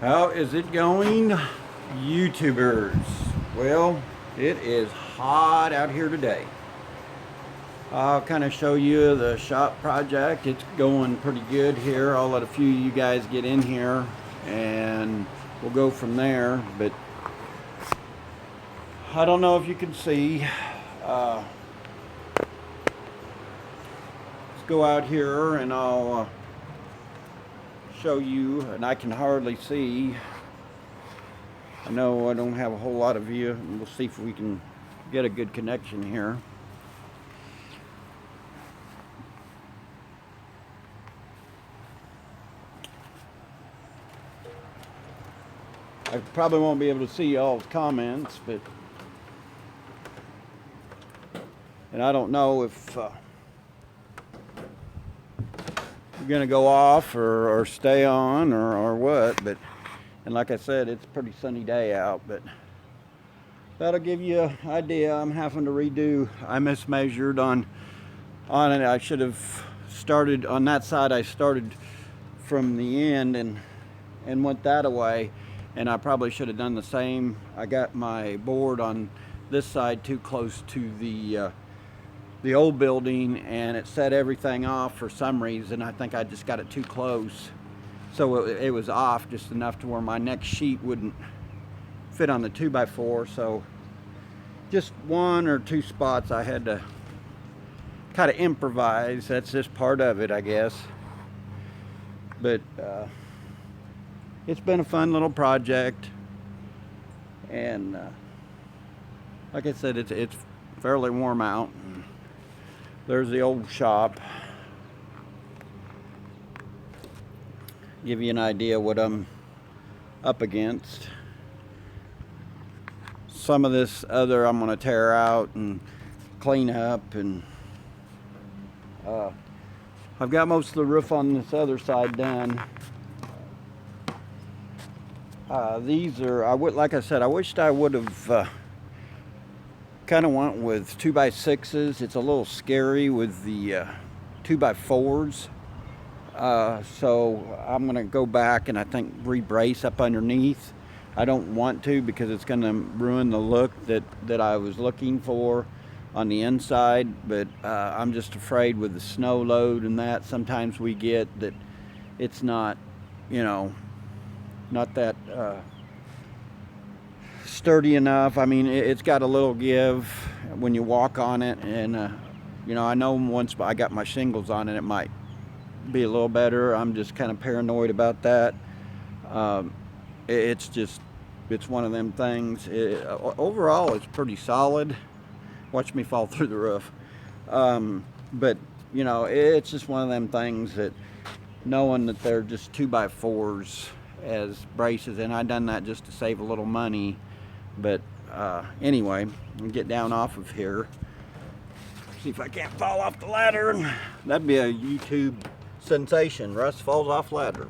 How is it going, YouTubers? Well, it is hot out here today. I'll kind of show you the shop project. It's going pretty good here. I'll let a few of you guys get in here and we'll go from there. But I don't know if you can see. Let's go out here and I'll show you, and I can hardly see. I know I don't have a whole lot of view. We'll see if we can get a good connection here. I probably won't be able to see y'all's comments, and I don't know if we're gonna go off or stay on or what, and like I said, it's a pretty sunny day out, but that'll give you an idea. I'm having to redo. I mismeasured on it. I should have started on that side. I started from the end and went that away, and I probably should have done the same. I got my board on this side too close to the old building, and it set everything off for some reason. I think I just got it too close, so it was off just enough to where my next sheet wouldn't fit on the 2x4. So just one or two spots I had to kind of improvise. That's just part of it, I guess. But it's been a fun little project, and like I said, it's fairly warm out. There's the old shop. Give you an idea what I'm up against. Some of this other I'm going to tear out and clean up, and I've got most of the roof on this other side done. These are, like I said, I wished I would have kind of went with 2x6s. It's a little scary with the 2x4s. So I'm going to go back and I think re-brace up underneath. I don't want to, because it's going to ruin the look that I was looking for on the inside. But I'm just afraid with the snow load and that sometimes we get that it's not, not that sturdy enough. I mean, it's got a little give when you walk on it, and I know once I got my shingles on it, it might be a little better. I'm just kind of paranoid about that. It's one of them things. Overall, it's pretty solid. Watch me fall through the roof. But it's just one of them things that, knowing that they're just 2x4s as braces, and I done that just to save a little money. But anyway, I'll get down off of here, see if I can't fall off the ladder. That'd be a YouTube sensation. Russ falls off ladder.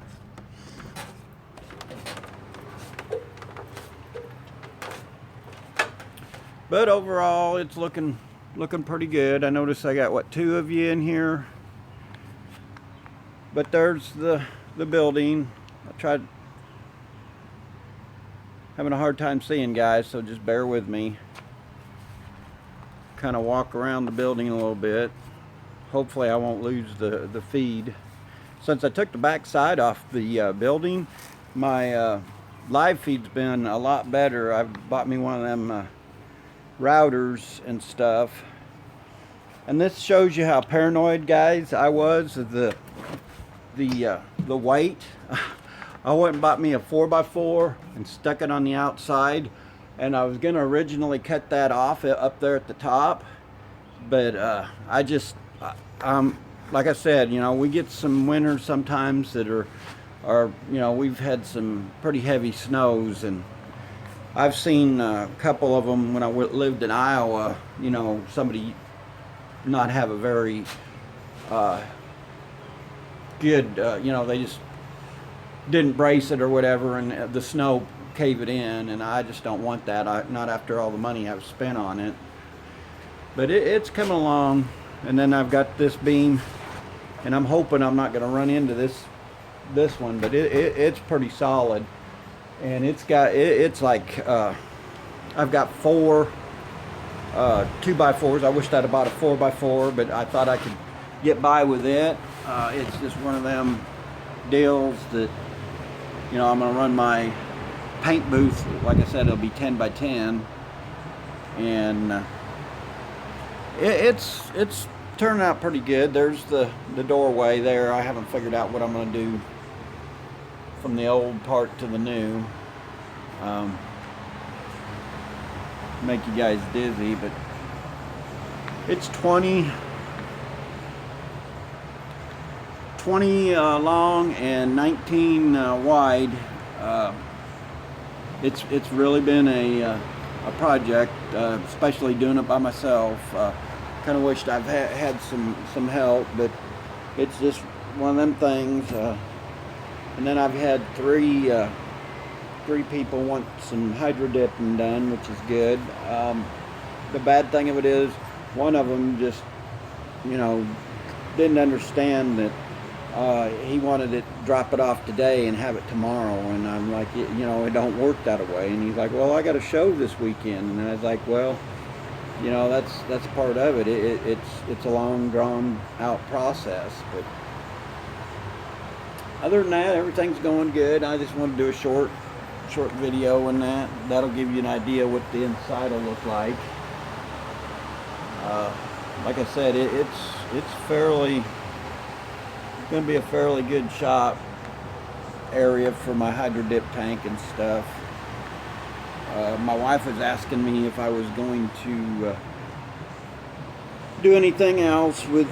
But overall, it's looking pretty good. I notice I got two of you in here. But there's the building. I tried having a hard time seeing, guys, so just bear with me. Kind of walk around the building a little bit. Hopefully I won't lose the feed. Since I took the back side off the building, my live feed's been a lot better. I've bought me one of them routers and stuff. And this shows you how paranoid, guys, I was of the weight. I went and bought me a 4x4 and stuck it on the outside, and I was going to originally cut that off up there at the top, but like I said, we get some winters sometimes that are we've had some pretty heavy snows, and I've seen a couple of them when I lived in Iowa. Somebody not have a very good, they just didn't brace it or whatever, and the snow cave it in, and I just don't want that. Not after all the money I've spent on it. But it's coming along. And then I've got this beam, and I'm hoping I'm not going to run into this one, but it's pretty solid. and it's like I've got 4 2x4s. I wished I'd have bought a 4x4, but I thought I could get by with it. It's just one of them deals that, you know, I'm gonna run my paint booth. Like I said, it'll be 10x10, and it's turning out pretty good. There's the doorway there. I haven't figured out what I'm gonna do from the old part to the new. Make you guys dizzy, but it's 20 long and 19 wide. It's really been a project, especially doing it by myself. Kind of wished I've had some help, but it's just one of them things. And then I've had three people want some hydro dipping done, which is good. The bad thing of it is, one of them just, you know, didn't understand that he wanted it, drop it off today and have it tomorrow. And I'm like, you know, it don't work that way. And he's like, well, I got a show this weekend. And I was like, well, you know, that's part of it. It's a long, drawn out process. But other than that, everything's going good. I just want to do a short video, and that'll give you an idea what the inside will look like. Like I said, it's fairly going to be a fairly good shop area for my hydro dip tank and stuff. My wife was asking me if I was going to do anything else with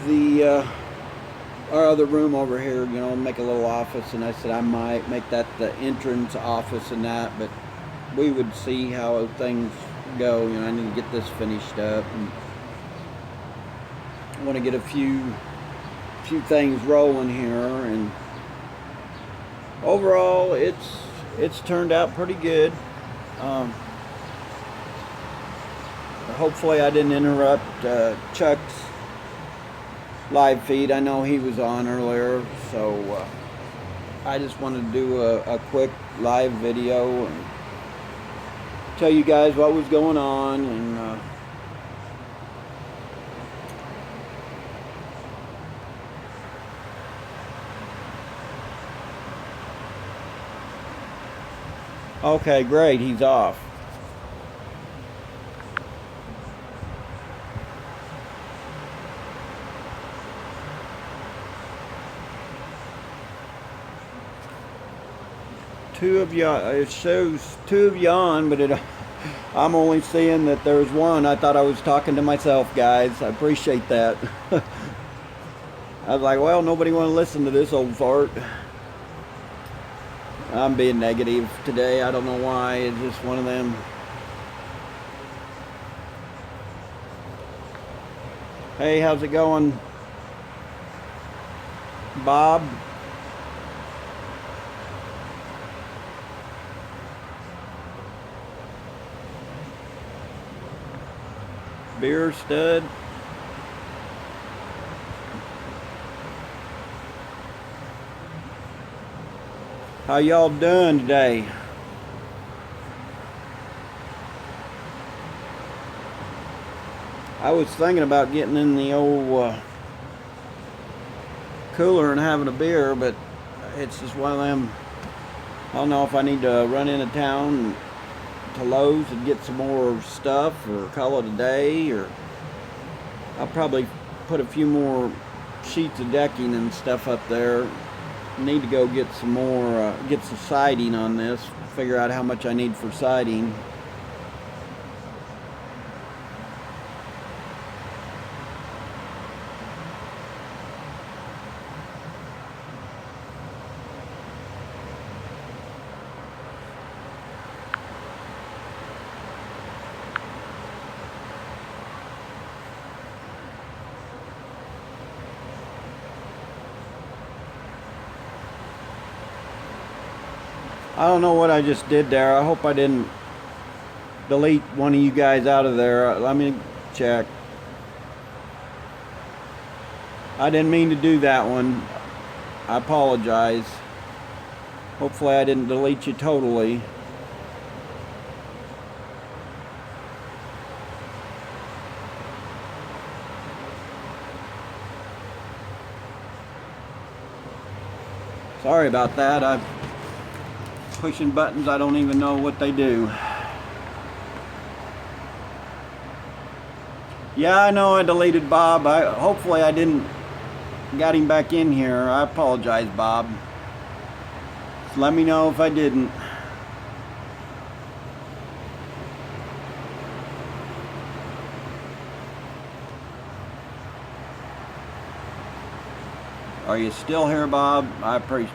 our other room over here, you know, make a little office, and I said I might make that the entrance office and that, but we would see how things go. You know, I need to get this finished up, and I want to get a few things rolling here, and overall it's turned out pretty good. Hopefully I didn't interrupt Chuck's live feed. I know he was on earlier, so I just wanted to do a quick live video and tell you guys what was going on. And okay, great, he's off. Two of you, it shows 2 of you on, but I'm only seeing that there's 1. I thought I was talking to myself, guys. I appreciate that. I was like, well, nobody want to listen to this old fart. I'm being negative today. I don't know why. It's just one of them. Hey, how's it going, Bob? Beer Stud. How y'all doing today? I was thinking about getting in the old cooler and having a beer, but it's just one of them. I don't know if I need to run into town to Lowe's and get some more stuff, or call it a day, or I'll probably put a few more sheets of decking and stuff up there. Need to go get some more, get some siding on this, figure out how much I need for siding. I don't know what I just did there. I hope I didn't delete one of you guys out of there. Let me check. I didn't mean to do that one. I apologize. Hopefully I didn't delete you totally. Sorry about that. I'm pushing buttons. I don't even know what they do. Yeah, I know I deleted Bob. Hopefully I didn't got him back in here. I apologize, Bob. Just let me know if I didn't. Are you still here, Bob? I appreciate.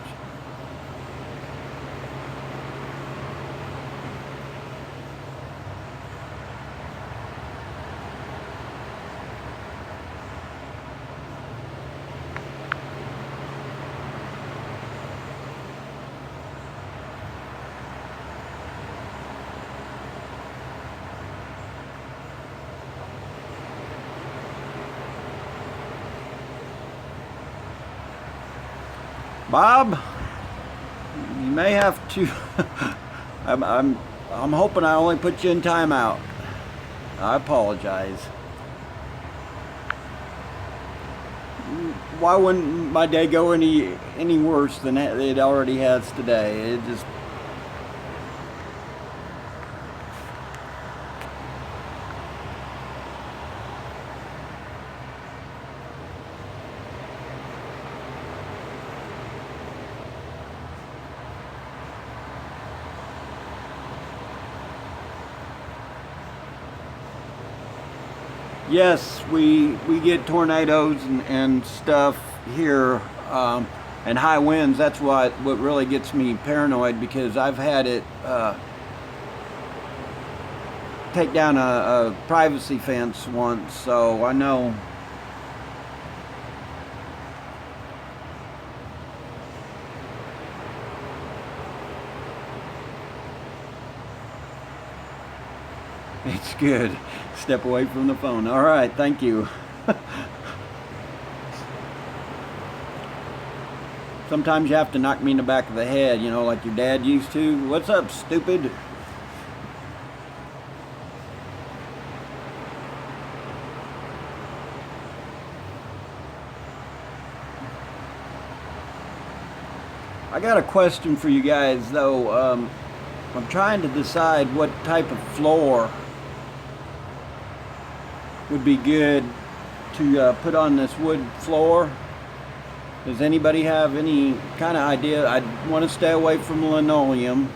Bob, you may have to. I'm hoping I only put you in timeout. I apologize. Why wouldn't my day go any worse than it already has today? It just. Yes, we get tornadoes and stuff here, and high winds. That's what really gets me paranoid, because I've had it take down a privacy fence once, so I know. It's good. Step away from the phone. All right, thank you. Sometimes you have to knock me in the back of the head, you know, like your dad used to. What's up, stupid? I got a question for you guys, though. I'm trying to decide what type of floor would be good to put on this wood floor. Does anybody have any kind of idea? I want to stay away from linoleum.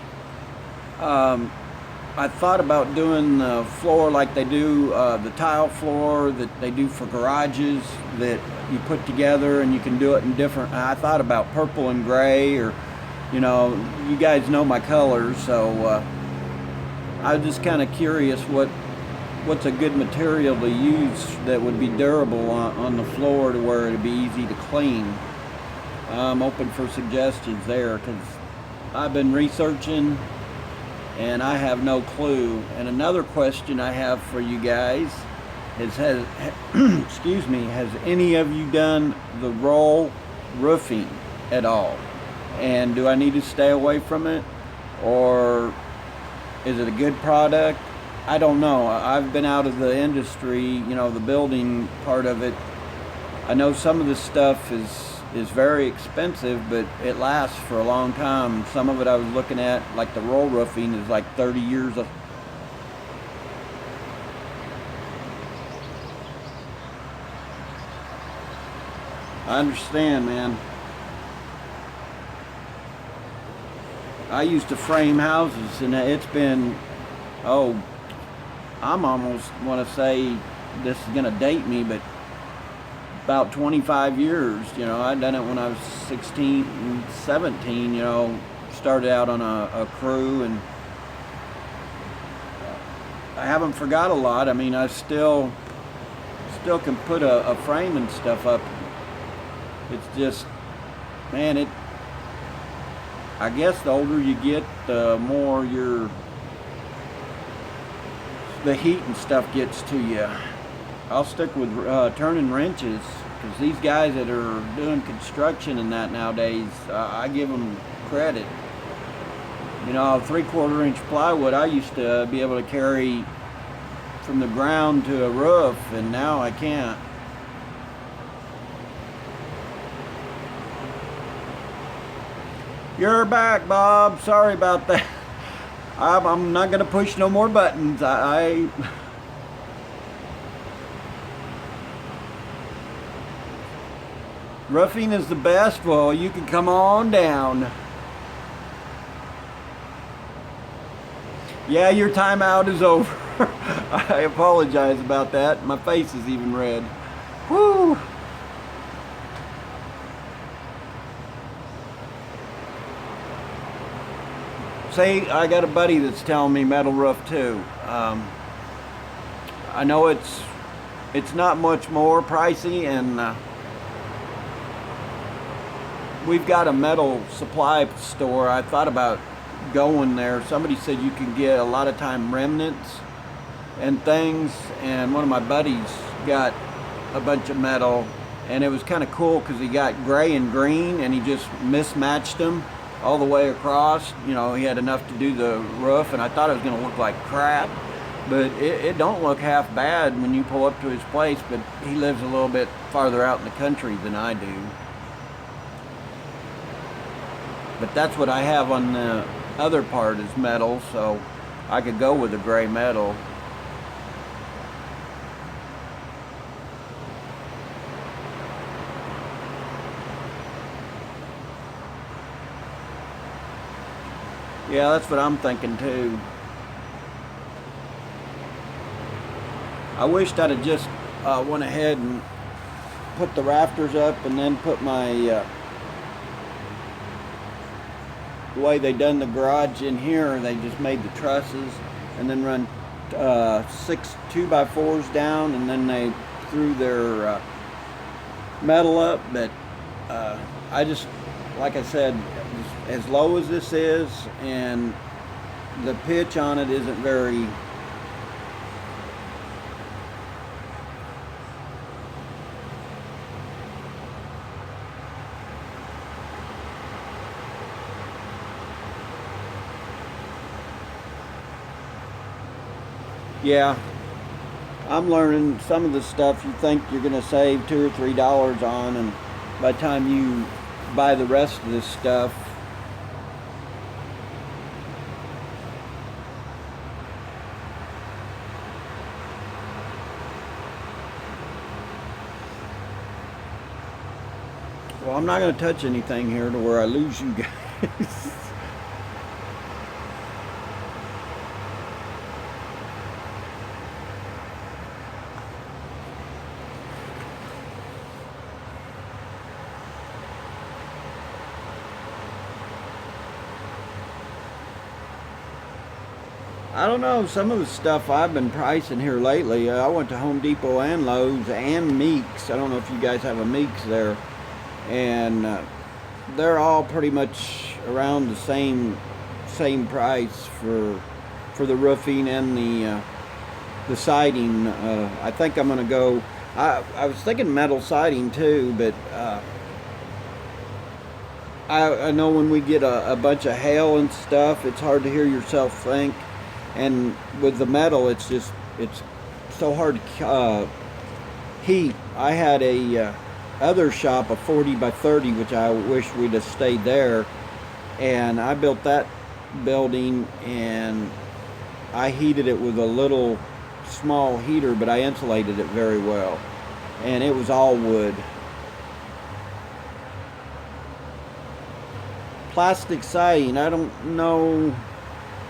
I thought about doing the floor like they do the tile floor that they do for garages, that you put together and you can do it in different. I thought about purple and gray, or, you know, you guys know my colors, so I was just kind of curious what's a good material to use that would be durable on the floor to where it'd be easy to clean. I'm open for suggestions there, because I've been researching and I have no clue. And another question I have for you guys is, excuse me, has any of you done the roll roofing at all? And do I need to stay away from it, or is it a good product? I don't know. I've been out of the industry, you know, the building part of it. I know some of this stuff is very expensive, but it lasts for a long time. Some of it I was looking at, like the roll roofing, is like 30 years of. I understand, man. I used to frame houses, and it's been, I'm almost want to say, this is going to date me, but about 25 years. You know, I done it when I was 16 and 17, you know, started out on a crew, and I haven't forgot a lot. I mean, I still can put a frame and stuff up. It's just, man, I guess the older you get, the more the heat and stuff gets to you. I'll stick with turning wrenches, because these guys that are doing construction and that nowadays, I give them credit. You know, 3/4 inch plywood, I used to be able to carry from the ground to a roof, and now I can't. You're back, Bob. Sorry about that. I'm not gonna push no more buttons. Roofing is the best. Well, you can come on down. Yeah, your timeout is over. I apologize about that. My face is even red. Whoo! Say, I got a buddy that's telling me metal roof too. I know it's not much more pricey, and we've got a metal supply store. I thought about going there. Somebody said you can get a lot of time remnants and things, and one of my buddies got a bunch of metal, and it was kind of cool because he got gray and green, and he just mismatched them all the way across. You know, he had enough to do the roof, and I thought it was going to look like crap, but it don't look half bad when you pull up to his place. But he lives a little bit farther out in the country than I do. But that's what I have on the other part is metal, so I could go with a gray metal. Yeah, that's what I'm thinking too. I wished I'd have just went ahead and put the rafters up, and then put my the way they done the garage in here. They just made the trusses and then run 6 2x4s down, and then they threw their metal up. But I just, like I said, as low as this is, and the pitch on it isn't very, yeah, I'm learning some of the stuff you think you're going to save $2 or $3 on, and by the time you buy the rest of this stuff, well, I'm not going to touch anything here to where I lose you guys. I don't know, some of the stuff I've been pricing here lately, I went to Home Depot and Lowe's and Meeks. I don't know if you guys have a Meeks there. And they're all pretty much around the same price for the roofing and the siding. I think I'm going to go, I was thinking metal siding too, but I know when we get a bunch of hail and stuff, it's hard to hear yourself think. And with the metal, it's so hard to heat. I had a other shop, a 40 by 30, which I wish we'd have stayed there. And I built that building, and I heated it with a little small heater, but I insulated it very well. And it was all wood. Plastic siding, I don't know.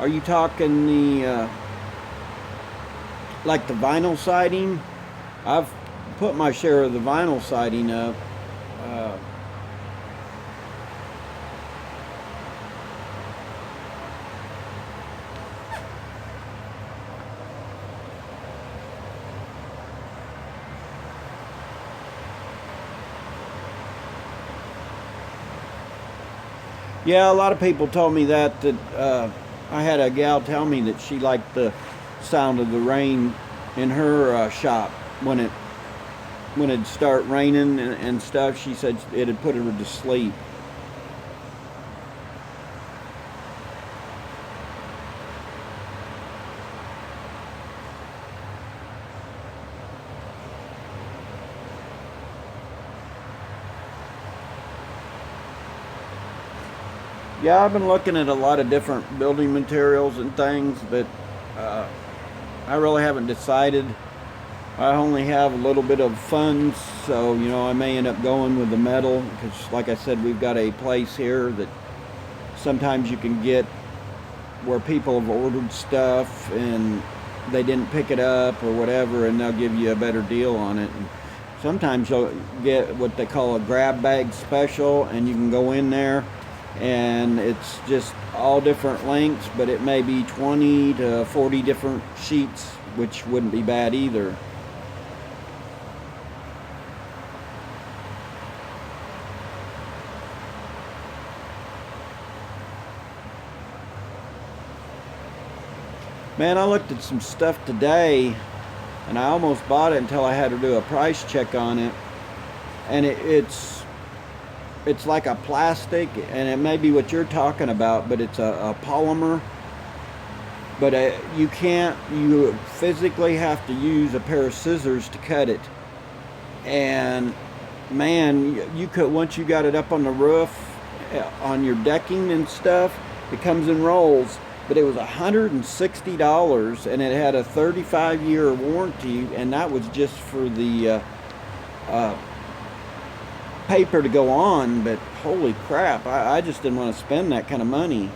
Are you talking the like the vinyl siding? I've put my share of the vinyl siding up. Yeah, a lot of people told me that I had a gal tell me that she liked the sound of the rain in her shop when it'd start raining and stuff. She said it'd put her to sleep. Yeah, I've been looking at a lot of different building materials and things, but uh, I really haven't decided. I only have a little bit of funds, so I may end up going with the metal because, like I said, we've got a place here that sometimes you can get where people have ordered stuff and they didn't pick it up or whatever, and they'll give you a better deal on it. And sometimes you'll get what they call a grab bag special, and you can go in there and it's just all different lengths, but it may be 20 to 40 different sheets, which wouldn't be bad either. Man, I looked at some stuff today and I almost bought it until I had to do a price check on it. And it's like a plastic, and it may be what you're talking about, but it's a polymer. But you physically have to use a pair of scissors to cut it. And man, you could, once you got it up on the roof, on your decking and stuff, it comes in rolls. But it was $160, and it had a 35-year warranty, and that was just for the paper to go on. But holy crap, I just didn't want to spend that kind of money.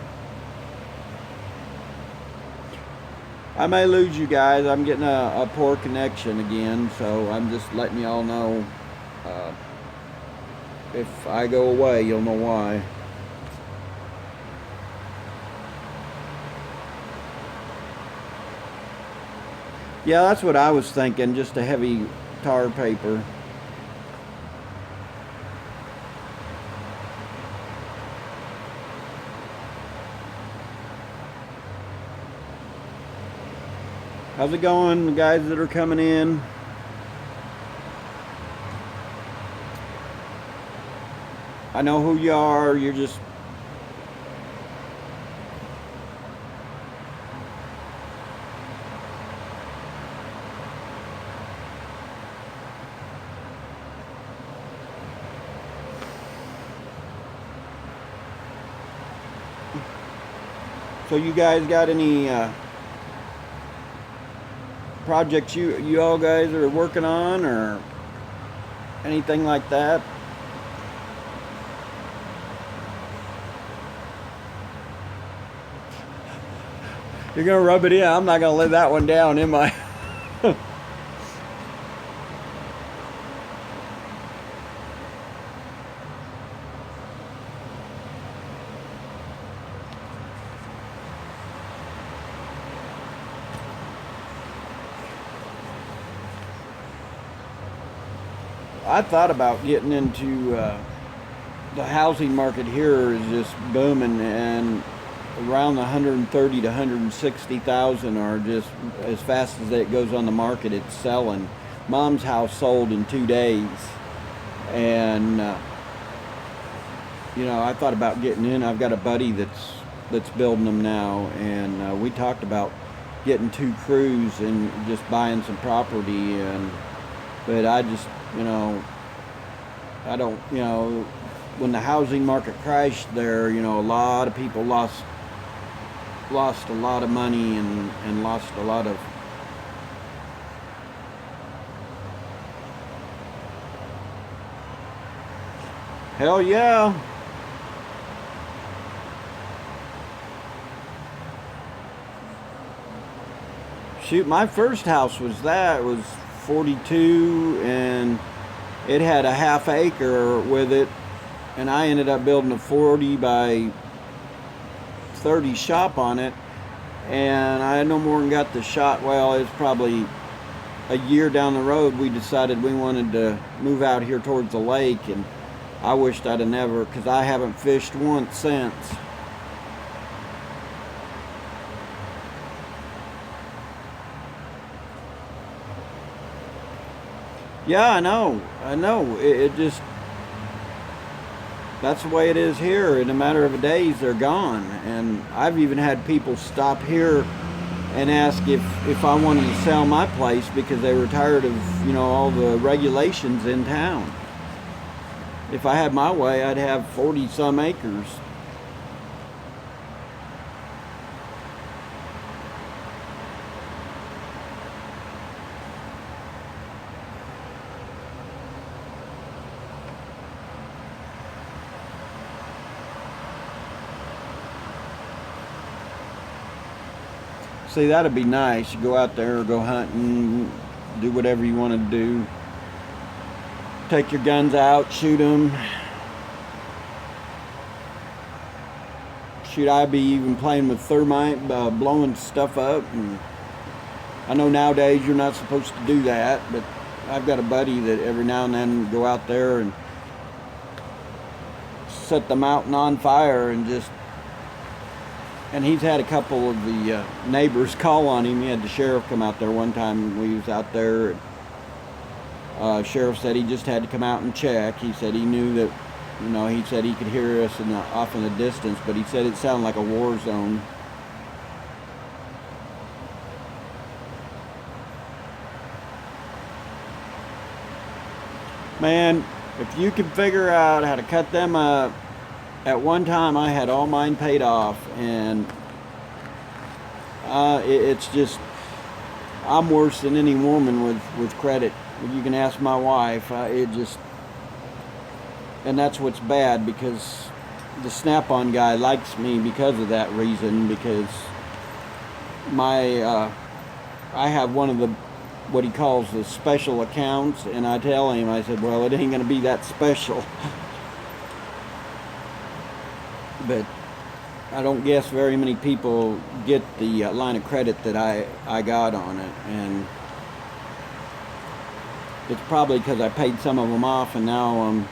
I may lose you guys. I'm getting a poor connection again, so I'm just letting y'all know. If I go away, you'll know why. Yeah, that's what I was thinking, just a heavy tar paper. How's it going, the guys that are coming in? I know who you are. You're just... So you guys got any projects you all guys are working on, or anything like that? You're gonna rub it in. I'm not gonna let that one down, am I? I thought about getting into the housing market here is just booming, and around the 130 to 160,000 are just as fast as it goes on the market, it's selling. Mom's house sold in 2 days, and I thought about getting in. I've got a buddy that's building them now, and we talked about getting 2 crews and just buying some property. But I just, I don't, when the housing market crashed there, a lot of people lost a lot of money and lost a lot of... Hell yeah. Shoot, my first house was 42, and it had a half acre with it, and I ended up building a 40 by 30 shop on it, and I no more than got the shot. Well, it was probably a year down the road, we decided we wanted to move out here towards the lake, and I wished I'd have never, because I haven't fished once since. Yeah, I know. It just, that's the way it is here. In a matter of days, they're gone. And I've even had people stop here and ask if I wanted to sell my place because they were tired of, all the regulations in town. If I had my way, I'd have 40 some acres. See, that'd be nice. You go out there, go hunting, do whatever you want to do. Take your guns out, shoot them. Shoot, I'd be even playing with thermite, blowing stuff up. And I know nowadays you're not supposed to do that, but I've got a buddy that every now and then go out there and set the mountain on fire and he's had a couple of the neighbors call on him. He had the sheriff come out there one time when we was out there. Sheriff said he just had to come out and check. He said he knew that, he said he could hear us off in the distance, but he said it sounded like a war zone. Man, if you could figure out how to cut them up, at one time I had all mine paid off, and it's just, I'm worse than any woman with credit. You can ask my wife. And that's what's bad, because the Snap-on guy likes me because of that reason, because I have one of the, what he calls the special accounts, and I tell him, I said, well, it ain't going to be that special. But I don't guess very many people get the line of credit that I got on it, and it's probably because I paid some of them off, and now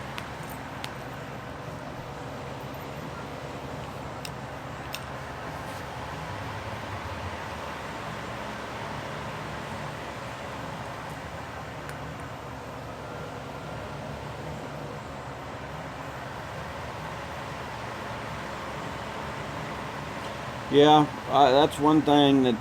yeah, that's one thing that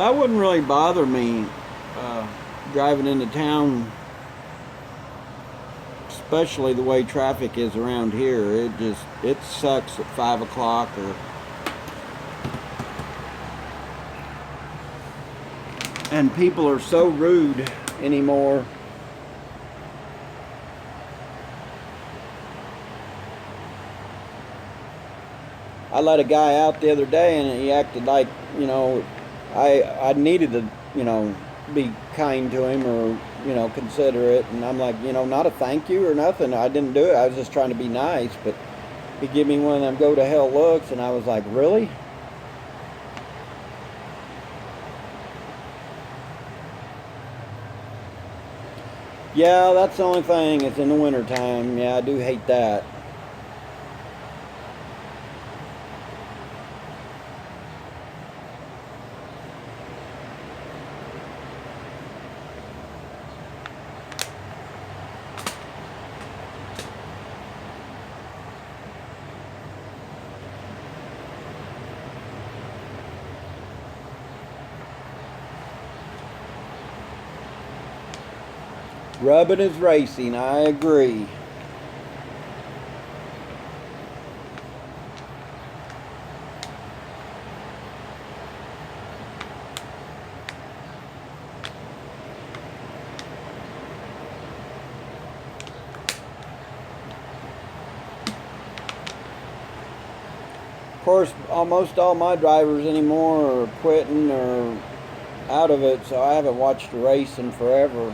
wouldn't really bother me driving into town, especially the way traffic is around here. It sucks at 5 o'clock and people are so rude anymore. I let a guy out the other day and he acted like, I needed to, be kind to him or, considerate. And I'm like, not a thank you or nothing. I didn't do it. I was just trying to be nice. But he gave me one of them go to hell looks, and I was like, really? Yeah, that's the only thing. It's in the wintertime. Yeah, I do hate that. Rubbing is racing, I agree. Of course, almost all my drivers anymore are quitting or out of it, so I haven't watched a race in forever.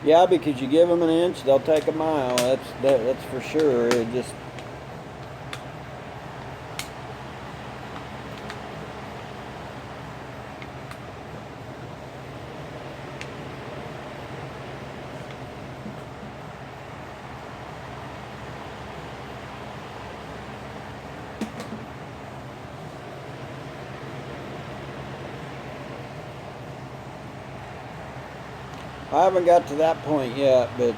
Yeah, because you give them an inch, they'll take a mile. That's for sure. It just, I haven't got to that point yet, but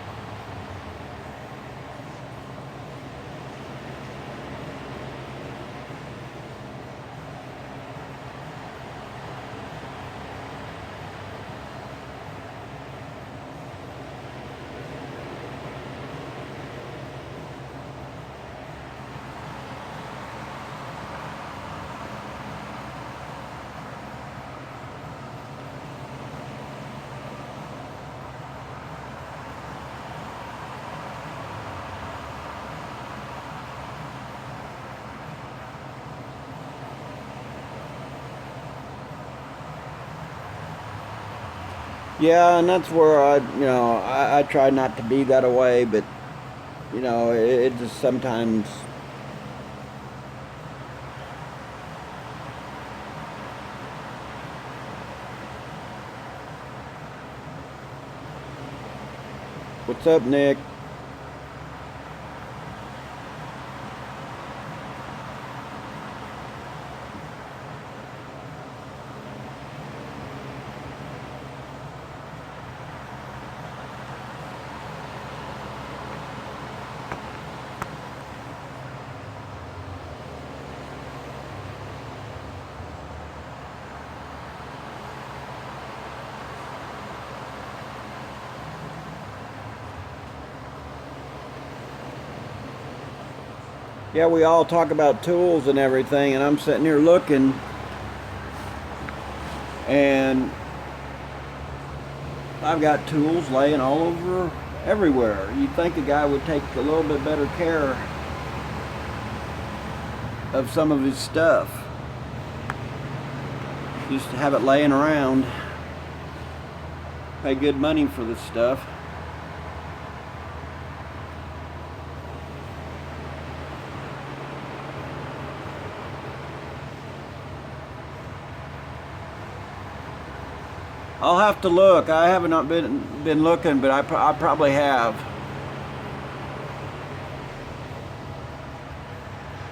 yeah, and that's where I try not to be that way, but it just sometimes. What's up, Nick? Yeah, we all talk about tools and everything, and I'm sitting here looking, and I've got tools laying all over everywhere. You'd think a guy would take a little bit better care of some of his stuff. Just to have it laying around. Pay good money for this stuff. I'll have to look. I haven't not been looking, but I probably have.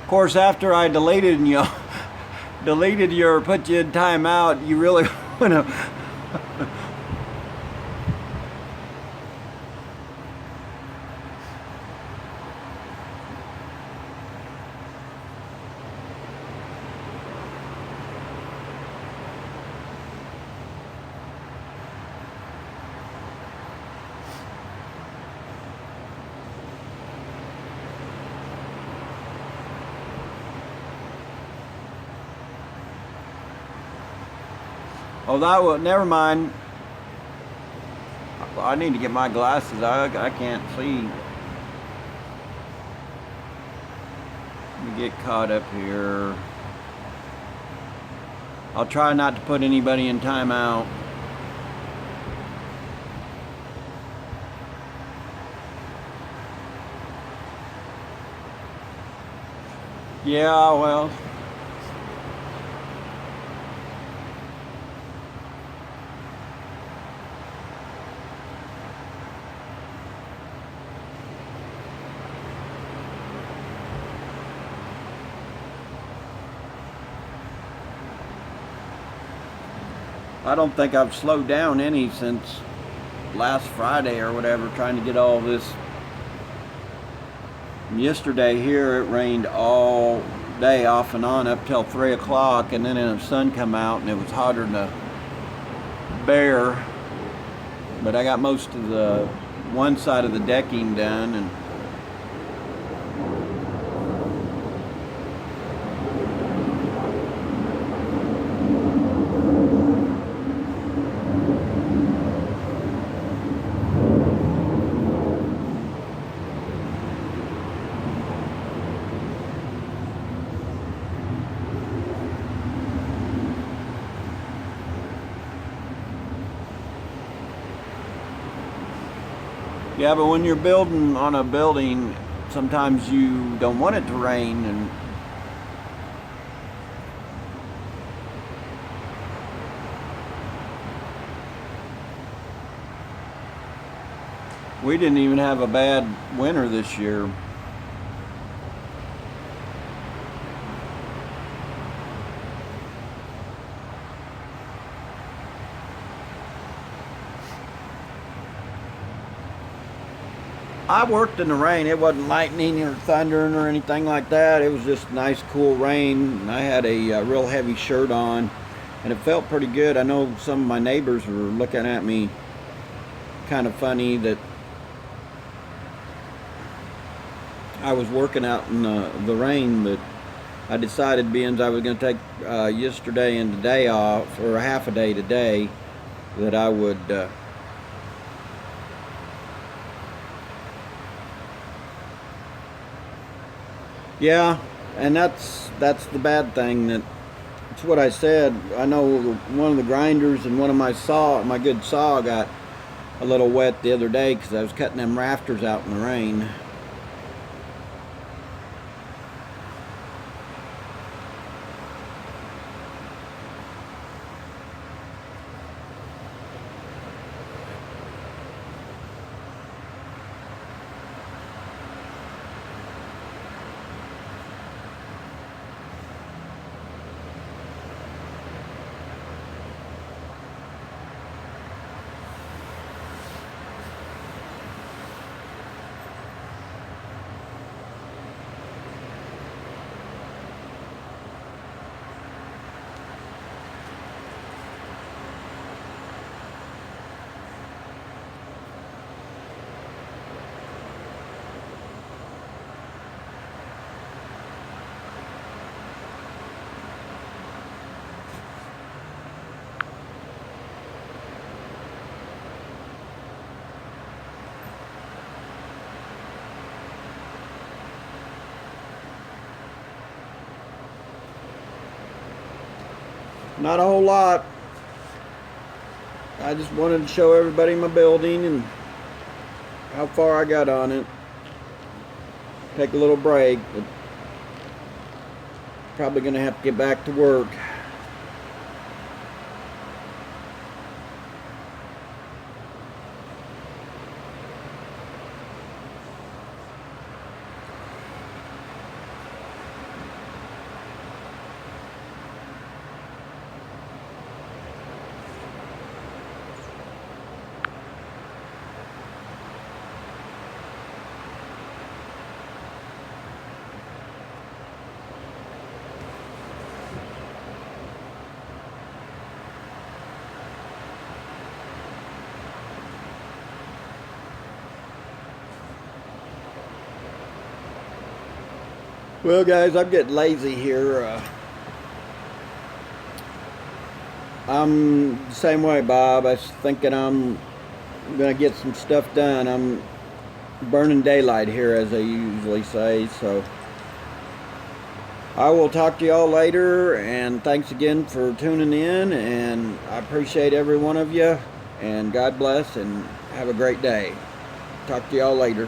Of course, after I deleted you or put you in timeout, you really want to. Oh, that will. Never mind. I need to get my glasses. I can't see. Let me get caught up here. I'll try not to put anybody in timeout. Yeah, well. I don't think I've slowed down any since last Friday or whatever, trying to get all this. Yesterday here it rained all day off and on up till 3 o'clock, and then the sun come out and it was hotter than a bear. But I got most of the one side of the decking done, and yeah, but when you're building on a building, sometimes you don't want it to rain, and we didn't even have a bad winter this year. I worked in the rain. It wasn't lightning or thundering or anything like that. It was just nice, cool rain. And I had a real heavy shirt on, and it felt pretty good. I know some of my neighbors were looking at me kind of funny that I was working out in the rain, but I decided, being I was going to take yesterday and today off, or half a day today, that I would yeah, and that's the bad thing. It's what I said. I know one of the grinders and one of my good saw got a little wet the other day because I was cutting them rafters out in the rain. Not a whole lot. I just wanted to show everybody my building and how far I got on it. Take a little break, but probably going to have to get back to work. Well, guys, I'm getting lazy here. I'm the same way, Bob. I was thinking I'm going to get some stuff done. I'm burning daylight here, as they usually say. So I will talk to y'all later, and thanks again for tuning in, and I appreciate every one of you, and God bless, and have a great day. Talk to y'all later.